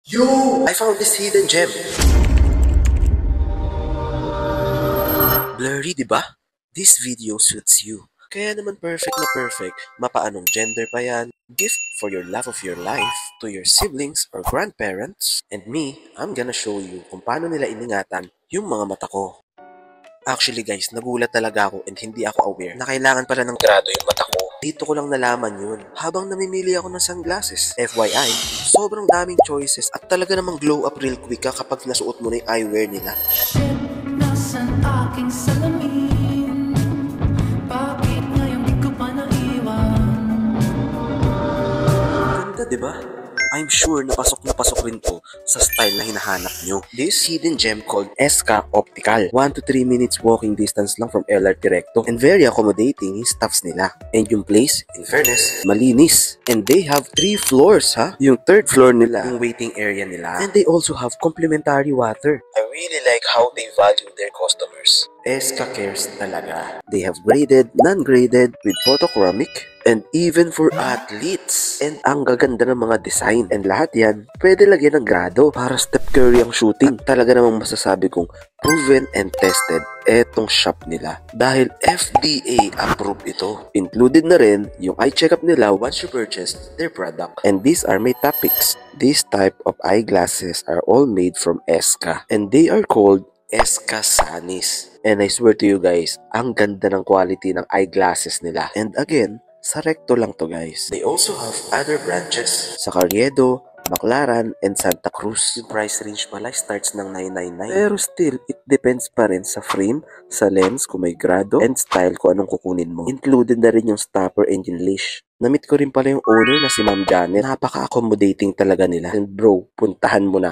Yo! I found this hidden gem. Blurry, di ba? This video suits you. Kaya naman perfect na perfect, mapaanong gender pa yan, gift for your love of your life, to your siblings or grandparents, and me, I'm gonna show you kung paano nila iningatan yung mga mata ko. Actually guys, nagulat talaga ako and hindi ako aware na kailangan pala ng grado yung mata ko. Dito ko lang nalaman yun habang namimili ako ng sunglasses. FYI, sobrang daming choices at talaga namang glow up real quick kapag nasuot mo na yung eyewear nila. Nasaan aking salamin? Bakit ngayon di ko pa naiwan? Ganda, diba? I'm sure na pasok rin to sa style na hinahanap nyo. This hidden gem called Esca Optical. 1 to 3 minutes walking distance lang from LRT Recto and very accommodating yung staffs nila. And yung place, in fairness, malinis. And they have 3 floors, ha? Yung 3rd floor nila, yung waiting area nila. And they also have complimentary water. I really like how they value their customers. Esca cares talaga. They have graded, non-graded, with photochromic, and even for athletes. And ang gaganda ng mga design. And lahat yan, pwede lagyan ng grado para Steph Curry ang shooting. At talaga namang masasabi kong proven and tested etong shop nila. Dahil FDA approved ito. Included na rin yung eye checkup nila once you purchase their product. And these are my topics. These type of eyeglasses are all made from Esca. And they are called Esca Sanis. And I swear to you guys, ang ganda ng quality ng eyeglasses nila. And again, sa Recto lang to guys. They also have other branches sa Carriedo, Baclaran, and Santa Cruz. Yung price range pala starts ng $999. Pero still, it depends pa rin sa frame, sa lens, kung may grado, and style kung anong kukunin mo. Included na rin yung stopper and yung leash. Namit ko rin pala yung owner na si Ma'am Janet. Napaka-accommodating talaga nila. And bro, puntahan mo na.